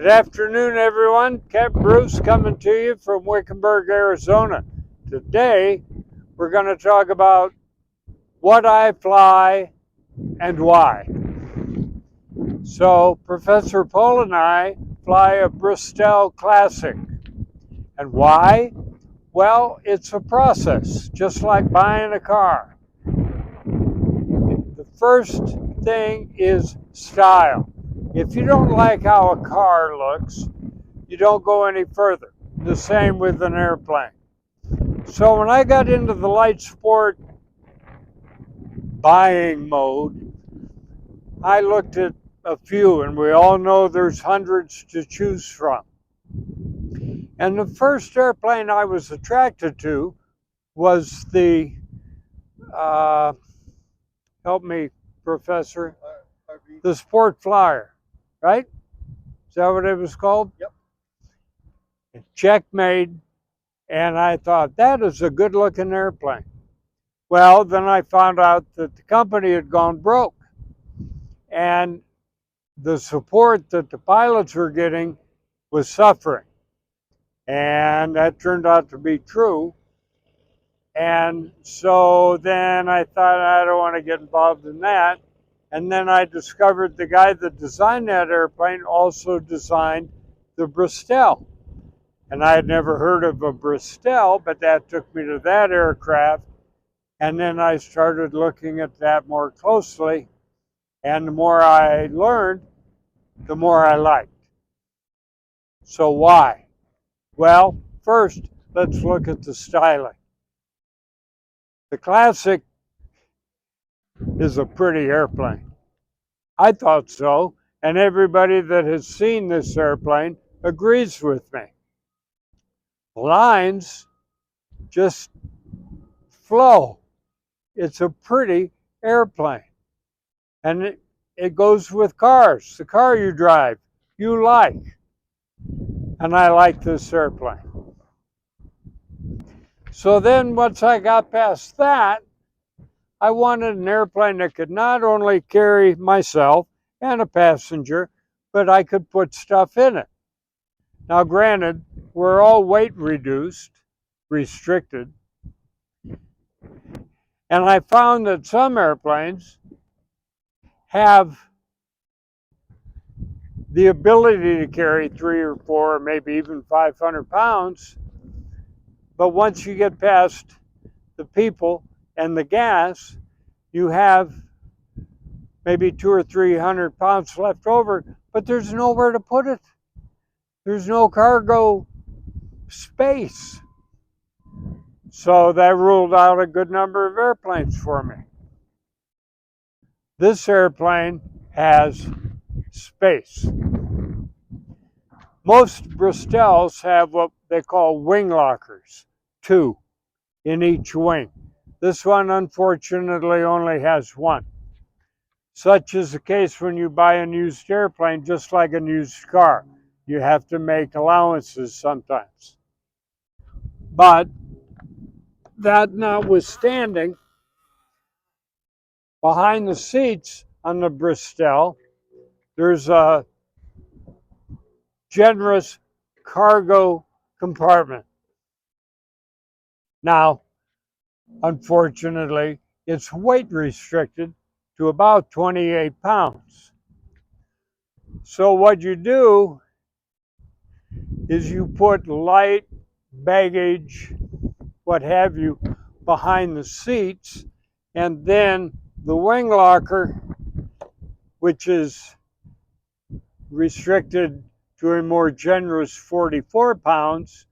Good afternoon, everyone. Captain Bruce coming to you from Wickenburg, Arizona. Today, we're going to talk about what I fly and why. So, Professor Paul and I fly a Bristol Classic. And why? Well, it's a process, just like buying a car. The first thing is style. If you don't like how a car looks, you don't go any further. The same with an airplane. So when I got into the light sport buying mode, I looked at a few, and we all know there's hundreds to choose from. And the first airplane I was attracted to was the, help me, Professor, the Sport Flyer, right? Is that what it was called? Yep. Checkmate. And I thought, that is a good looking airplane. Well, then I found out that the company had gone broke. And the support that the pilots were getting was suffering. And that turned out to be true. And so then I thought, I don't want to get involved in that. And then I discovered the guy that designed that airplane also designed the Bristol. And I had never heard of a Bristol, but that took me to that aircraft. And then I started looking at that more closely. And the more I learned, the more I liked. So why? Well, first, let's look at the styling. The Classic is a pretty airplane. I thought so, and everybody that has seen this airplane agrees with me. The lines just flow. It's a pretty airplane. And it goes with cars. The car you drive, you like. And I like this airplane. So then once I got past that, I wanted an airplane that could not only carry myself and a passenger, but I could put stuff in it. Now granted, we're all weight restricted. And I found that some airplanes have the ability to carry 3 or 4, or maybe even 500 pounds. But once you get past the people and the gas, you have maybe 200 or 300 pounds left over, but there's nowhere to put it. There's no cargo space. So that ruled out a good number of airplanes for me. This airplane has space. Most Bristols have what they call wing lockers, 2 in each wing. This one, unfortunately, only has 1. Such is the case when you buy a used airplane, just like a used car. You have to make allowances sometimes. But that notwithstanding, behind the seats on the Bristol, there's a generous cargo compartment. Now, unfortunately, it's weight restricted to about 28 pounds. So what you do is you put light baggage, what have you, behind the seats, and then the wing locker, which is restricted to a more generous 44 pounds,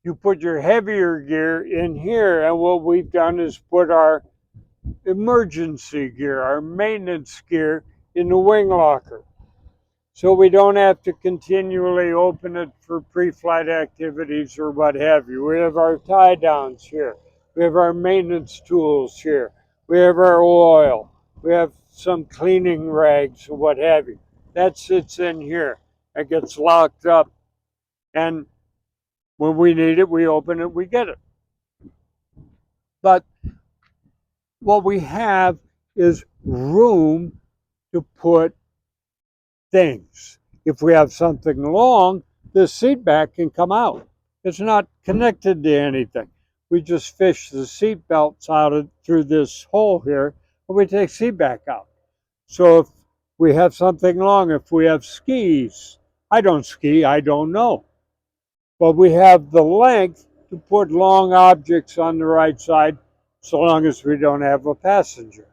you put your heavier gear in here, and what we've done is put our emergency gear, our maintenance gear, in the wing locker. So we don't have to continually open it for pre-flight activities or what have you. We have our tie downs here. We have our maintenance tools here. We have our oil. We have some cleaning rags or what have you. That sits in here. It gets locked up. And when we need it, we open it, we get it. But what we have is room to put things. If we have something long, this seat back can come out. It's not connected to anything. We just fish the seat belts out through this hole here, and we take seat back out. So if we have something long, if we have skis, I don't ski, I don't know. But we have the length to put long objects on the right side so long as we don't have a passenger.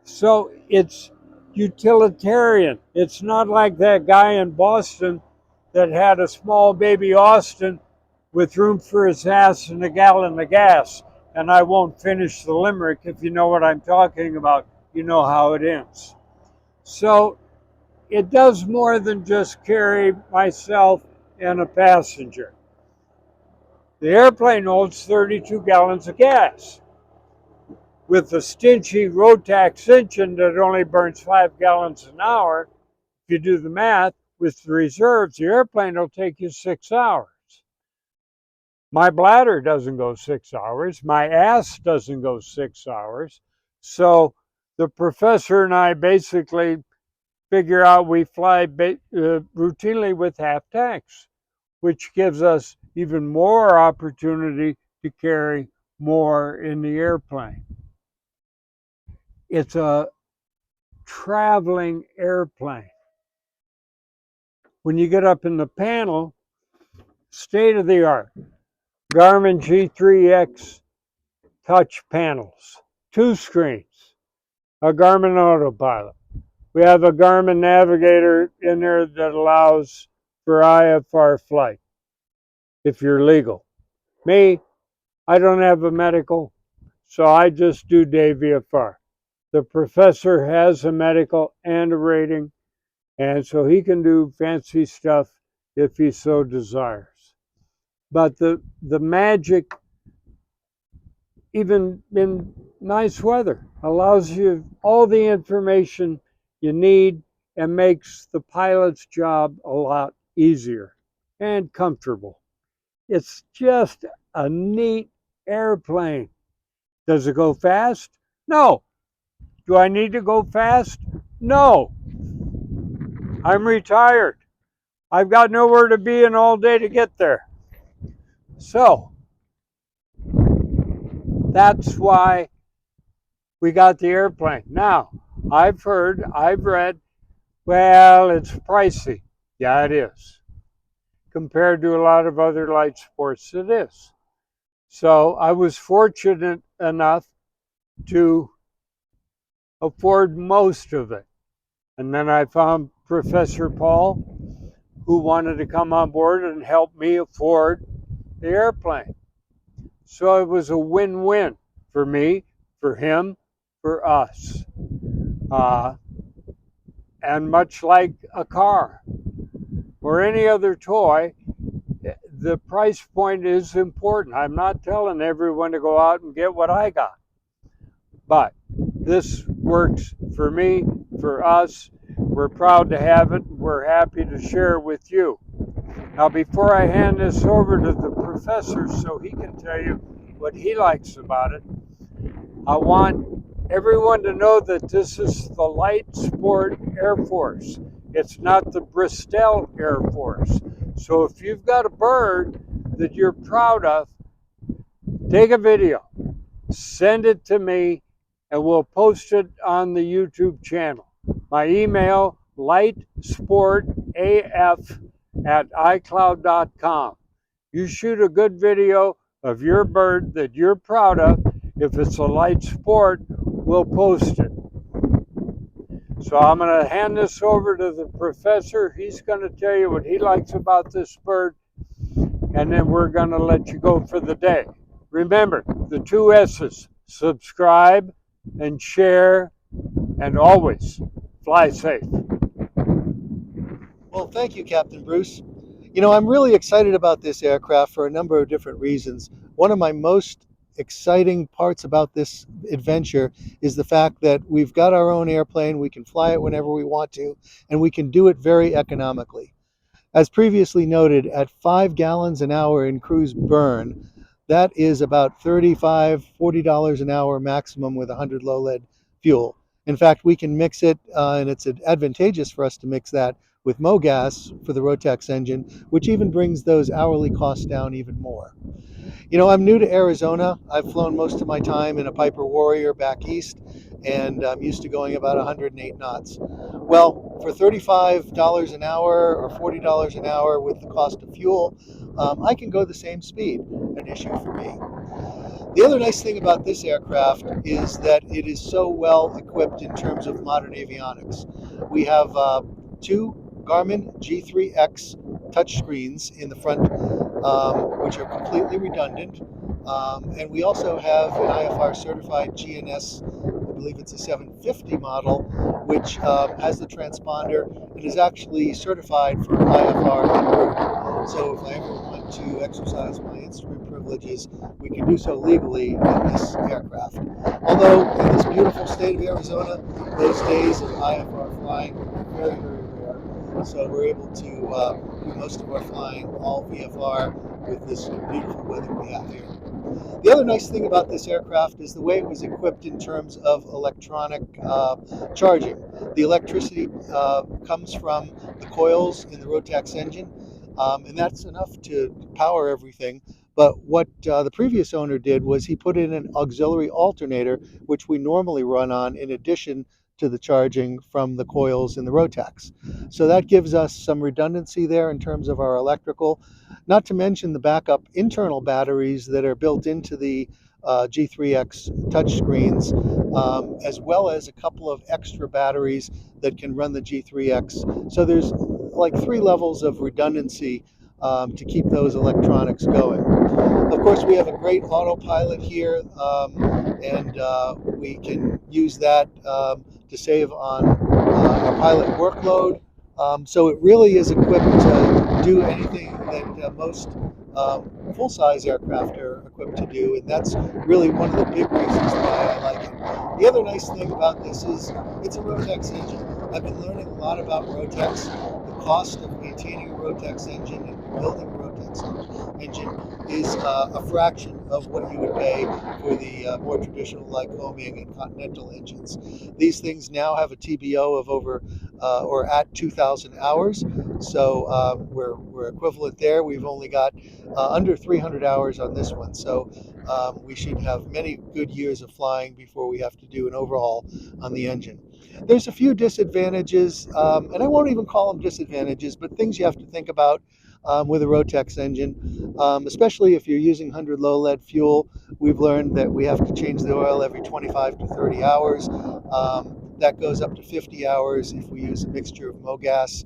So it's utilitarian. It's not like that guy in Boston that had a small baby Austin with room for his ass and a gallon of gas. And I won't finish the limerick. If you know what I'm talking about, you know how it ends. So it does more than just carry myself and a passenger. The airplane holds 32 gallons of gas. With the stingy Rotax engine that only burns 5 gallons an hour, if you do the math, with the reserves, the airplane will take you 6 hours. My bladder doesn't go 6 hours. My ass doesn't go 6 hours. So the professor and I basically figure out we fly routinely with half tanks, which gives us even more opportunity to carry more in the airplane. It's a traveling airplane. When you get up in the panel, state of the art, Garmin G3X touch panels, 2 screens, a Garmin autopilot. We have a Garmin navigator in there that allows for IFR flight if you're legal. Me, I don't have a medical, so I just do day VFR. The professor has a medical and a rating, and so he can do fancy stuff if he so desires. But the magic, even in nice weather, allows you all the information you need and makes the pilot's job a lot easier and comfortable. It's just a neat airplane. Does it go fast? No. Do I need to go fast? No. I'm retired. I've got nowhere to be in all day to get there. So that's why we got the airplane. Now, I've read, well, it's pricey. Yeah, it is. Compared to a lot of other light sports, it is. So I was fortunate enough to afford most of it. And then I found Professor Paul, who wanted to come on board and help me afford the airplane. So it was a win-win for me, for him, for us. And much like a car or any other toy, the price point is important. I'm not telling everyone to go out and get what I got. But this works for me, for us. We're proud to have it. We're happy to share it with you. Now, before I hand this over to the professor so he can tell you what he likes about it, I want everyone to know that this is the Light Sport Air Force. It's not the Bristol Air Force. So if you've got a bird that you're proud of, take a video, send it to me, and we'll post it on the YouTube channel. My email, lightsportaf@icloud.com. You shoot a good video of your bird that you're proud of. If it's a light sport, we'll post it. So I'm going to hand this over to the professor. He's going to tell you what he likes about this bird, and then we're going to let you go for the day. Remember, the 2 S's, subscribe and share, and always fly safe. Well, thank you, Captain Bruce. You know, I'm really excited about this aircraft for a number of different reasons. One of my most exciting parts about this adventure is the fact that we've got our own airplane, we can fly it whenever we want to, and we can do it very economically. As previously noted, at 5 gallons an hour in cruise burn, that is about $35, $40 an hour maximum with 100 low lead fuel. In fact, we can mix it, and it's advantageous for us to mix that with MoGas for the Rotex engine, which even brings those hourly costs down even more. You know, I'm new to Arizona. I've flown most of my time in a Piper Warrior back east, and I'm used to going about 108 knots. Well, for $35 an hour or $40 an hour with the cost of fuel, I can go the same speed, an issue for me. The other nice thing about this aircraft is that it is so well equipped in terms of modern avionics. We have two Garmin G3X touchscreens in the front, which are completely redundant. And we also have an IFR certified GNS, I believe it's a 750 model, which has the transponder and is actually certified for IFR en route. So if I ever want to exercise my instrument privileges, we can do so legally in this aircraft. Although in this beautiful state of Arizona, those days of IFR flying are very, very rare. So we're able to do most of our flying all VFR with this beautiful weather we have here. The other nice thing about this aircraft is the way it was equipped in terms of electronic charging. The electricity comes from the coils in the Rotax engine, and that's enough to power everything. But what the previous owner did was he put in an auxiliary alternator, which we normally run on in addition to the charging from the coils in the Rotax. So that gives us some redundancy there in terms of our electrical, not to mention the backup internal batteries that are built into the G3X touchscreens, as well as a couple of extra batteries that can run the G3X. So there's like three levels of redundancy to keep those electronics going. Of course, we have a great autopilot here, and we can use that to save on our pilot workload. So it really is equipped to do anything that most full-size aircraft are equipped to do, and that's really one of the big reasons why I like it. The other nice thing about this is it's a Rotex engine. I've been learning a lot about Rotex. The cost of maintaining a Rotex engine and building a Rotex engine is a fraction of what you would pay for the more traditional Lycoming and Continental engines. These things now have a TBO of over or at 2,000 hours, so we're equivalent there. We've only got under 300 hours on this one, so we should have many good years of flying before we have to do an overhaul on the engine. There's a few disadvantages, and I won't even call them disadvantages, but things you have to think about with a Rotex engine, especially if you're using 100 low lead fuel. We've learned that we have to change the oil every 25 to 30 hours. That goes up to 50 hours if we use a mixture of MoGas.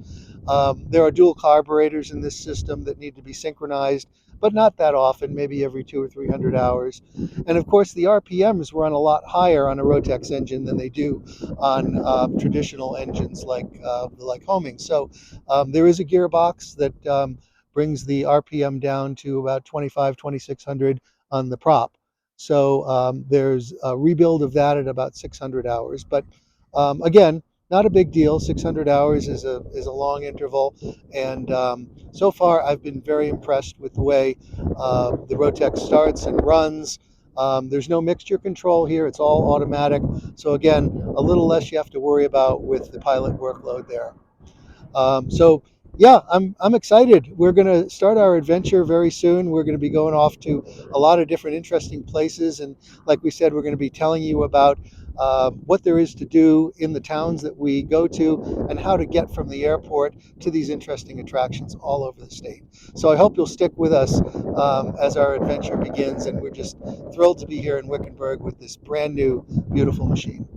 There are dual carburetors in this system that need to be synchronized, but not that often, maybe every 200 or 300 hours. And of course, the RPMs run a lot higher on a Rotex engine than they do on traditional engines like Homing. So there is a gearbox that brings the RPM down to about 25, 2600 on the prop. So there's a rebuild of that at about 600 hours. But again, not a big deal. 600 hours is a long interval, and so far I've been very impressed with the way the Rotex starts and runs. There's no mixture control here; it's all automatic. So again, a little less you have to worry about with the pilot workload there. So yeah, I'm excited. We're going to start our adventure very soon. We're going to be going off to a lot of different interesting places, and like we said, we're going to be telling you about what there is to do in the towns that we go to and how to get from the airport to these interesting attractions all over the state. So I hope you'll stick with us as our adventure begins, and we're just thrilled to be here in Wickenburg with this brand new, beautiful machine.